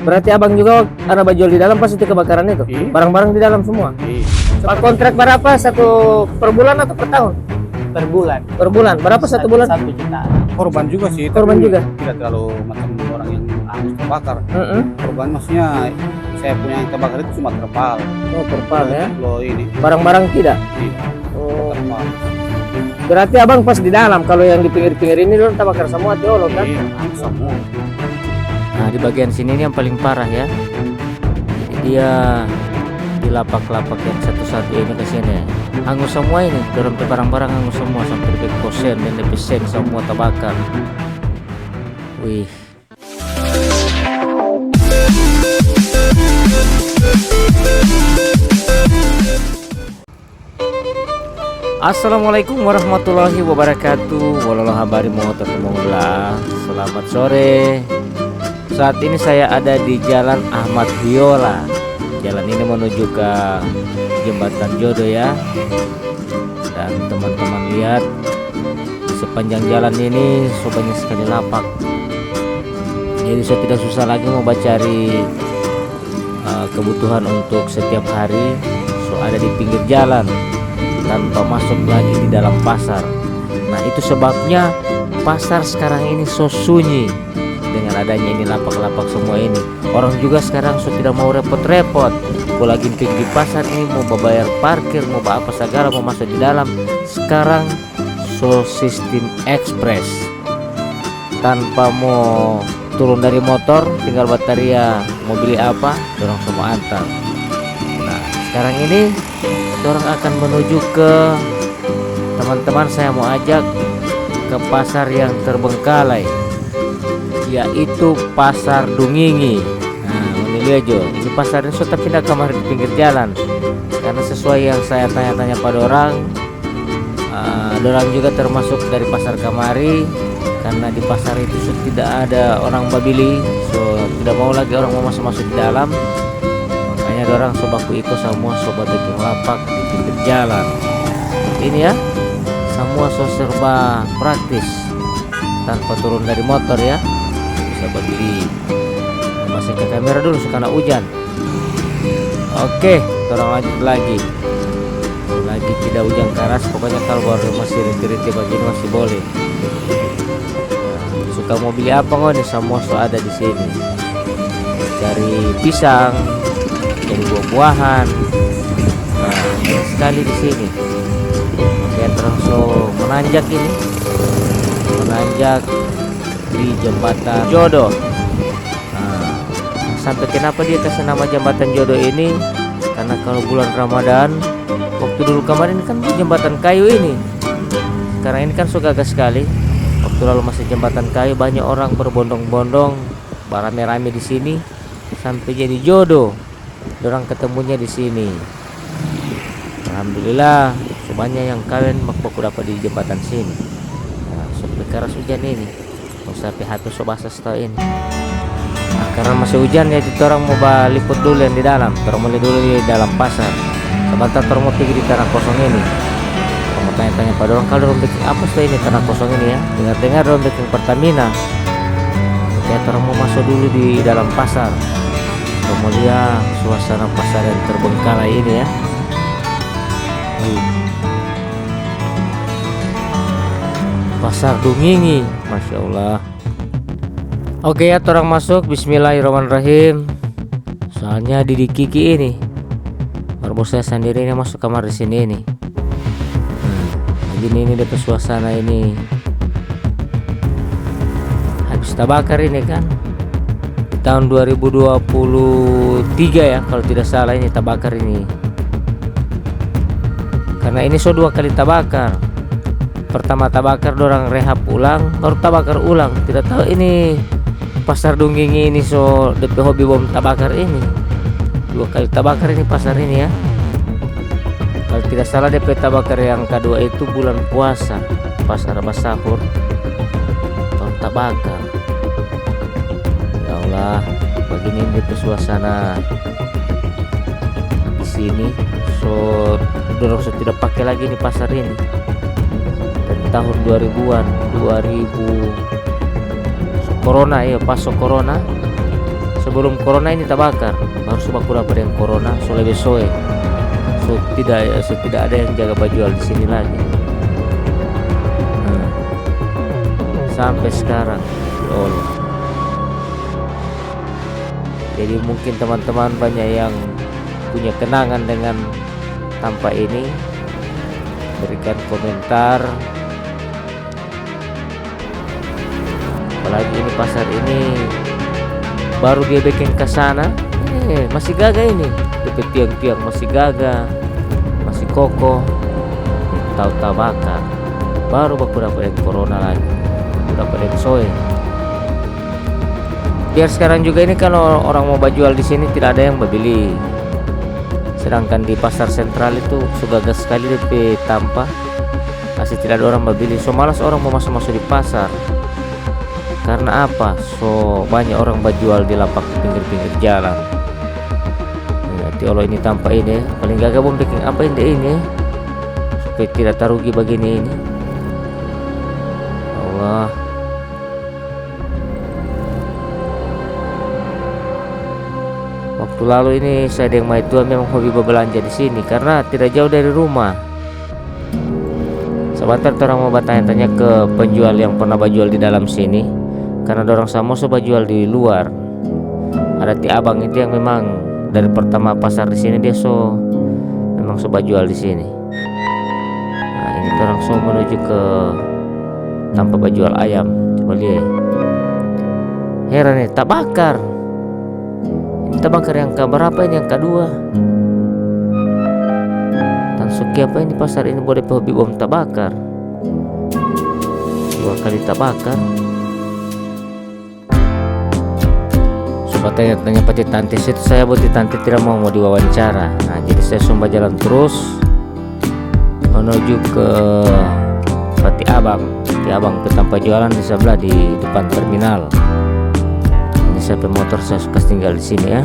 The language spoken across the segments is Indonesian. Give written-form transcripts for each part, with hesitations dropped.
Berarti abang juga ada jual di dalam pas itu kebakaran itu? Iya. Barang-barang di dalam semua? Iya. Pak, kontrak berapa? Satu per bulan atau per tahun? per bulan. Per bulan. Berapa satu bulan? 1 juta. Korban juga sih. Korban tapi juga? Tidak terlalu macam orang yang hangus terbakar. Heeh. Korban maksudnya saya punya yang terbakar itu cuma terpal. Oh, terpal ya. Kalau ini Barang-barang tidak? tidak Oh. terpal. Berarti abang pas di dalam. Kalau yang di pinggir-pinggir ini dulu terbakar semua teolog kan? Iya, semua. Nah, di bagian sini ini yang paling parah ya. Jadi dia di lapak-lapak yang satu-satu ini ke sini. Hangus semua ini, dorong ke barang-barang hangus semua sampai di kosen dan di pesen semua terbakar. Wih. Assalamualaikum warahmatullahi wabarakatuh. Walau habari mau lah. Selamat sore. Saat ini saya ada di Jalan Ahmad Viola. Jalan ini menuju ke Jembatan Jodoh ya. Dan teman-teman lihat di sepanjang jalan ini so banyak sekali lapak. Jadi saya tidak susah lagi mau cari kebutuhan untuk setiap hari. So ada di pinggir jalan tanpa masuk lagi di dalam pasar. Nah itu sebabnya pasar sekarang ini so sunyi. Dengan adanya ini lapak-lapak semua ini, orang juga sekarang sudah tidak mau repot-repot. Kalau lagi pergi pasar ini mau bayar parkir, mau apa segala, mau masuk di dalam. Sekarang so sistem ekspres, tanpa mau turun dari motor, tinggal bateria mau beli apa, orang semua antar. Nah sekarang ini orang akan menuju ke teman-teman saya mau ajak ke pasar yang terbengkalai, yaitu Pasar Dungingi. Nah, ini aja. Ini pasar ini sudah pindah kamar di pinggir jalan. Karena sesuai yang saya tanya-tanya pada orang, orang juga termasuk dari pasar Kamari. Karena di pasar itu sudah tidak ada orang babili, so tidak mau lagi orang mau masuk di dalam. Makanya orang sobaku ikut semua sobat bikin lapak di pinggir jalan. Ini ya, semua so serba praktis, tanpa turun dari motor ya. Bisa beli. Masih ke kamera dulu karena hujan. Oke, kita lanjut lagi. Lagi tidak hujan keras, pokoknya kalau baru masih rintik-rintik begini masih boleh. Nah, suka mau beli apa kok nih, semua so ada di sini. Cari pisang, cari buah-buahan. Nah, banyak sekali di sini. Oke, terus so menanjak ini. Menanjak di Jembatan Jodoh. Nah, sampai kenapa dia kasih nama Jembatan Jodoh ini? Karena kalau bulan Ramadan, waktu dulu kemarin kan jembatan kayu ini. Sekarang ini kan so gagah sekali. Waktu lalu masih jembatan kayu, banyak orang berbondong-bondong, berame-rame di sini sampai jadi jodoh. Orang ketemunya di sini. Alhamdulillah, sebanyak yang kawin makbuk dapat di jembatan sini. Nah, sampai keras hujan ini. Sampai HP so basah setelah ini. Nah, karena masih hujan ya, jadi orang mau liput dulu yang di dalam. Orang mulai dulu di dalam pasar. Sebentar orang mau pergi di tanah kosong ini. Orang mau tanya-tanya pada orang, kalau orang bikin apa setelah ini tanah kosong ini ya? Dengar-dengar orang bikin Pertamina. Ya, orang mau masuk dulu di dalam pasar. Orang mau lihat suasana pasar yang terbengkalai ini ya. Pasar Dungingi, Masya Allah. Oke ya, orang masuk. Bismillahirrahmanirrahim. Soalnya Didi Kiki ini baru saya sendiri ini masuk kamar di sini ini. Begini ini depan suasana ini. Habis terbakar ini kan di tahun 2023 ya, kalau tidak salah ini terbakar ini. Karena ini so 2 kali terbakar. Pertama terbakar, dorang rehab ulang, baru terbakar ulang. Tidak tahu ini Pasar Dungingi ini so DP hobi bom terbakar ini. 2 kali terbakar ini pasar ini ya. Kalau tidak salah DP terbakar yang kedua itu bulan puasa, pasar Basahur, tahun terbakar. Ya Allah, begini DP suasana di sini. So dorang so tidak pakai lagi nih pasar ini. Tahun 2000-an, 2000 corona ya, pas corona. So sebelum corona ini terbakar, baru sudah dapat yang corona so lebih soe. So tidak ada yang jaga jual di sini lagi. Nah, sampai sekarang ya Allah. Jadi mungkin teman-teman banyak yang punya kenangan dengan tampak ini, berikan komentar. Apalagi ini pasar ini baru dia bikin ke sana, masih gagah ini. DP tiang-tiang masih gagah, masih kokoh. Tahu-tahu bakar, baru baku dapat corona lagi, dapat soe. Biar sekarang juga ini kalau orang mau jual di sini tidak ada yang membeli. Sedangkan di pasar sentral itu sudah gas sekali DP tampak, masih tidak ada orang membeli. So malas orang mau masuk di pasar. Karena apa? So banyak orang berjual di lapak di pinggir-pinggir jalan. Nanti Allah ini tampak ini, paling gagah bom bikin apa ini supaya tidak tarugi begini ini. Allah. Waktu lalu ini saya dengan Maitua memang hobi berbelanja di sini karena tidak jauh dari rumah. Sebentar orang mau bertanya-tanya ke penjual yang pernah berjual di dalam sini. Karena dorong sama so jual di luar. Ada ti abang itu yang memang dari pertama pasar di sini dia memang jual di sini. Nah ini orang menuju ke tanpa jual ayam. Coba lihat. Heran nih, tak bakar. Ini tak bakar yang keberapa ini, yang kedua. Tansuki apa ini pasar ini boleh hobi bom tak bakar. 2 kali tak bakar. Tanya Pati Tantis itu saya buat Tantis tidak mau diwawancara. Nah jadi saya sumba jalan terus menuju ke Pati Abang ke tempat jualan di sebelah di depan terminal. Ini saya motor saya suka tinggal di sini ya.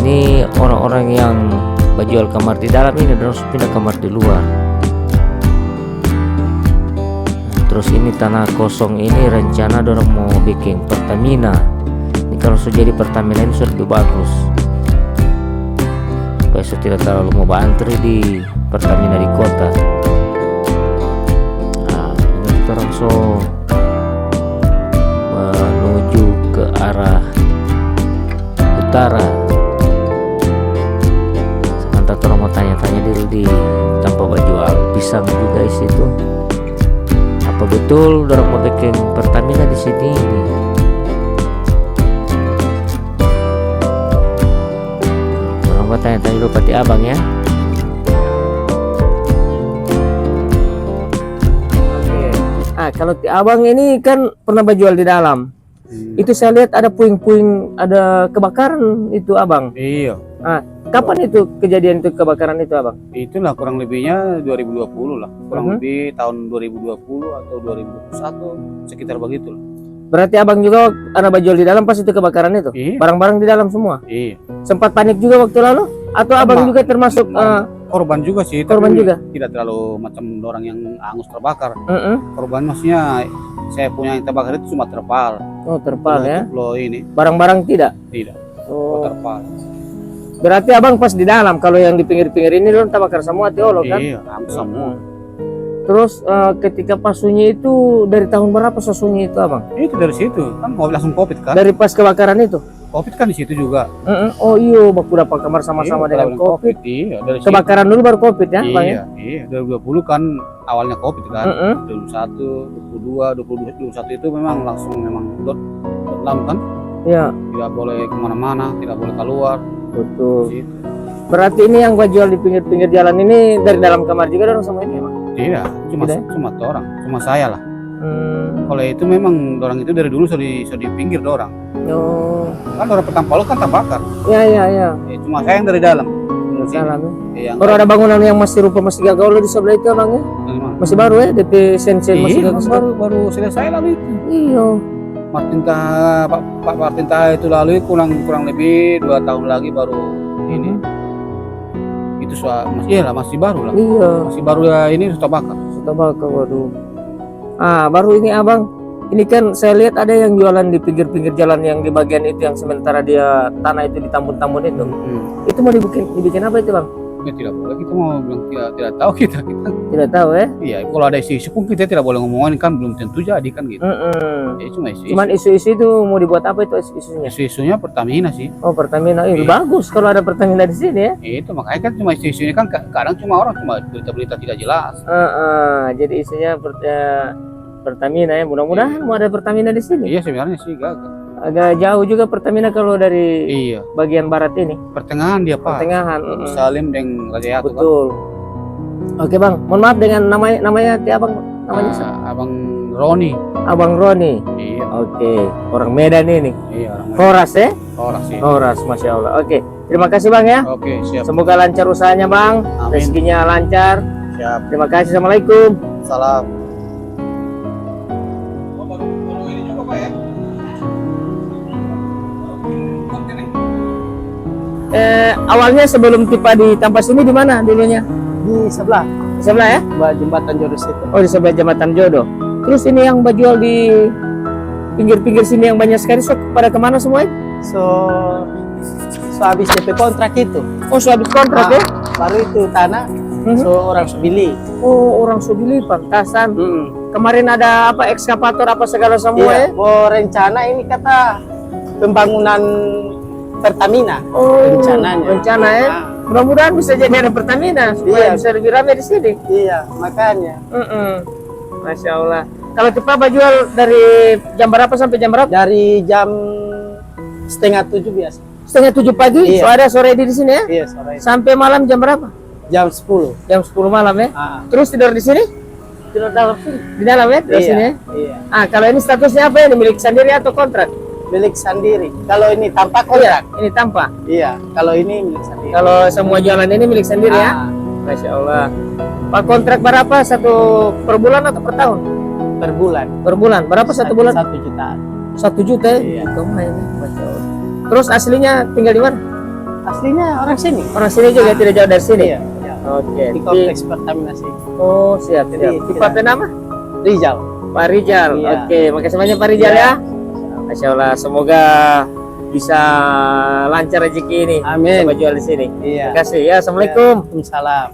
Ini orang-orang yang berjual kamar di dalam ini dan harus pindah kamar di luar. Terus ini tanah kosong ini rencana dorong mau bikin Pertamina. Ini kalau sudah jadi Pertamina ini sudah lebih bagus. Supaya sudah tidak terlalu mau antri di Pertamina di kota. Nah, ini kita langsung menuju ke arah utara. Sebentar orang mau tanya-tanya dulu di tempat jual pisang juga di situ. Apa betul dorong mau bikin Pertamina di sini? Orang mau tanya-tanya dulu Pati Abang ya. Kalau ti abang ini kan pernah berjual di dalam. Itu saya lihat ada puing-puing, ada kebakaran itu abang. Iya. Kapan itu kejadian itu kebakaran itu abang? Itulah kurang lebihnya 2020 lah. Kurang lebih tahun 2020 atau 2021 sekitar begitu lah. Berarti abang juga ada berjual di dalam pas itu kebakaran itu? Iya. Barang-barang di dalam semua? Iya. Sempat panik juga waktu lalu? Atau abang juga termasuk korban juga sih, korban tapi juga? Tidak terlalu macam orang yang angus terbakar. Korban maksudnya saya punya yang terbakar itu cuma terpal. Oh terpal ya? Loh ini. Barang-barang tidak? Tidak. Oh Terpal. berarti abang pas di dalam, kalau yang di pinggir-pinggir ini dorong terbakar semua teolo kan? Iya, angus semua. Terus ketika pas sunyi itu dari tahun berapa sunyi itu abang? Itu dari situ kan mau langsung covid kan? Dari pas kebakaran itu? Covid kan di situ juga. Oh iya, baku dapat kamar sama-sama dengan covid. Iya, dari Kebakaran dulu baru covid ya, bang ya? Iya, 2020 kan awalnya covid kan. 2021, 22, 21 itu memang langsung lockdown kan? Iya. Tidak boleh kemana-mana, tidak boleh keluar. Betul. Situ. Berarti ini yang gua jual di pinggir-pinggir jalan ini dari dalam kamar juga dorong sama ini bang? Tidak, cuma orang, cuma saya lah. Kalau itu memang orang itu dari dulu sudah di pinggir dorang. Oh. Kan orang pertama kan terbakar. Iya. Cuma saya yang dari dalam. Dalam. Kalau ada bangunan yang masih rupa masih gagal di sebelah itu bang ya? Masih baru ya, DP sen-sen masih gagal. baru selesai lalu itu. Iya. Pak Martin Taha itu lalu kurang lebih 2 tahun lagi baru ini. Itu masih baru lah. Iya. Masih baru ya ini sudah bakar. Sudah bakar, waduh. Baru ini abang Ini kan saya lihat ada yang jualan di pinggir-pinggir jalan yang di bagian itu yang sementara dia tanah itu ditambun-tambun itu. Itu mau dibikin apa itu, Bang? Ya tidak boleh, kita mau bilang tidak tahu kita. Tidak tahu ya? Iya, kalau ada isu-isu pun kita tidak boleh ngomongin kan belum tentu jadi kan gitu. Jadi cuma isu-isu. Cuman isu-isu itu mau dibuat apa itu isunya? Isu-isunya Pertamina sih. Oh, Pertamina. Iya. Bagus kalau ada Pertamina di sini ya. Itu makanya kan cuma isu-isu ini kan kadang cuma orang cuma berita-berita tidak jelas. Jadi isunya Pertamina ya. Mudah-mudahan mau ada Pertamina di sini. Iya sebenarnya sih gagal. Agak jauh juga Pertamina kalau dari Iya. bagian barat ini. Pertengahan dia Pak. Pertengahan. Salim dan Raja Yatu kan. Betul. Oke Bang, mohon maaf dengan namanya Abang namanya Abang Roni. Abang Roni. Iya. Oke, orang Medan ini. Iya orang Horas ya? orang sih. Horas, Masya Allah. Oke, terima kasih Bang ya. Oke siap. Semoga lancar usahanya Bang, Amin. rezekinya lancar. Siap. Terima kasih, Assalamualaikum. Salam. Awalnya sebelum tiba di Tampas ini di mana dulunya? Di sebelah Di sebelah ya? jembatan Jodoh situ. Oh, di sebelah Jembatan Jodoh. Terus ini yang jual di pinggir-pinggir sini yang banyak sekali, so pada kemana semua ini? So habis DP kontrak itu, Oh, so habis kontrak ya? baru itu tanah, so orang beli. Oh, orang Subili, pantasan. Kemarin ada apa, ekskavator apa segala semua ya? Iya, mau rencana ini kata pembangunan Pertamina. Oh, rencananya. rencana ya? Nah, Mudah-mudahan bisa jadi ada Pertamina supaya Iya. bisa lebih ramai di sini. iya, makanya Masya Allah. Kalau Tipa jual dari jam berapa sampai jam berapa? dari jam 6:30 biasa. Setengah 7 pagi, Iya. so ada sore di sini ya? Iya, sore. Sampai malam jam berapa? Jam 10. Jam 10 malam ya? Ah, Terus tidur di sini? tidur dalam sini. Di dalam ya? Di sini ya? Iya, Ah, kalau ini statusnya apa ya? Milik sendiri atau kontrak? milik sendiri. Kalau ini tanpa Oh ya, kontrak. ini tanpa. Iya, kalau ini milik sendiri. Kalau semua jalan ini milik sendiri ya? Ah, Masya Allah. Pak, kontrak berapa? Satu per bulan atau per tahun? per bulan. Per bulan. Berapa satu bulan? 1 jutaan. 1 juta ya? Iya. Lumayan ya, Masya Allah. Terus aslinya tinggal di mana? Aslinya orang sini. Orang sini juga, tidak jauh dari sini? Iya, iya. Oke. Di kompleks Pertamina sih. Oh, siap, siap. Jadi, Tipe tidak- nama? Rizal. Pak Rijal. Iya. Oke, makasih banyak Pak Rijal ya. Masya Allah, semoga bisa lancar rezeki ini. Amin. Coba jual di sini. Iya. Terima kasih ya. Assalamualaikum. Waalaikumsalam.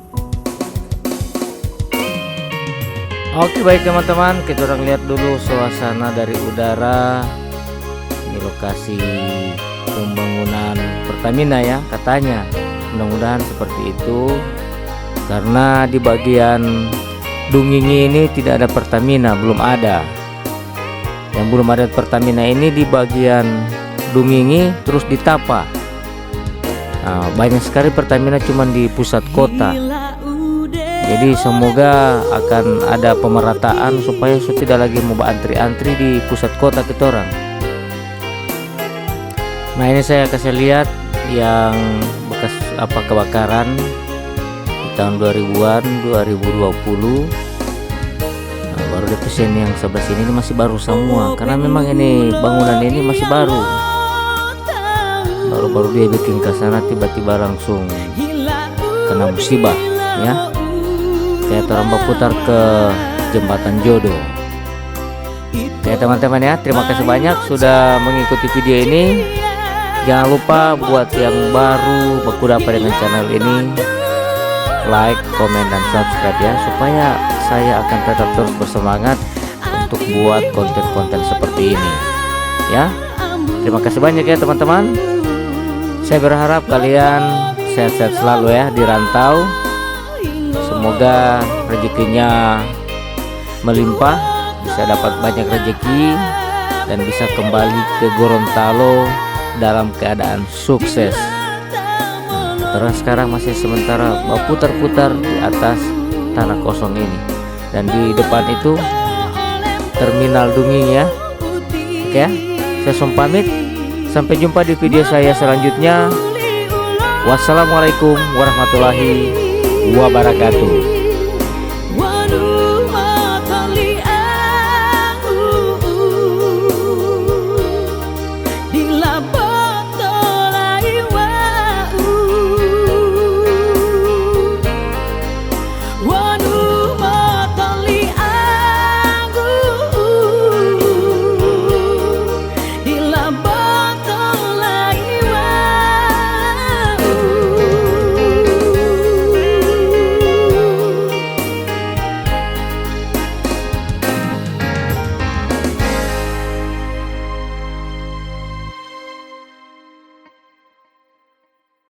Oke baik teman-teman, kita orang lihat dulu suasana dari udara. Ini lokasi pembangunan Pertamina ya katanya. Mudah-mudahan seperti itu. Karena di bagian Dungingi ini tidak ada Pertamina, belum ada. Yang belum ada Pertamina ini di bagian Dungingi terus di Tapa. Nah, banyak sekali Pertamina cuma di pusat kota. Jadi semoga akan ada pemerataan supaya tidak lagi mau antri-antri di pusat kota kita orang. Nah ini saya kasih lihat yang bekas kebakaran di tahun 2000-an 2020. Nah, baru di sini yang sebelah sini ini masih baru semua karena memang ini bangunan ini masih baru. Baru-baru dia bikin ke sana tiba-tiba langsung kena musibah ya. Kayak orang berputar ke jembatan Jodoh. Oke teman-teman ya, terima kasih banyak sudah mengikuti video ini. Jangan lupa buat yang baru berkuda dengan channel ini, like, komen, dan subscribe ya, supaya saya akan tetap terus bersemangat untuk buat konten-konten seperti ini ya. Terima kasih banyak ya teman-teman. Saya berharap kalian sehat-sehat selalu ya di rantau. Semoga rezekinya melimpah, bisa dapat banyak rezeki dan bisa kembali ke Gorontalo dalam keadaan sukses. Terus sekarang masih sementara putar-putar di atas tanah kosong ini, dan di depan itu terminal Dungingi ya. Oke ya, saya pamit. Sampai jumpa di video saya selanjutnya. Wassalamualaikum warahmatullahi wabarakatuh.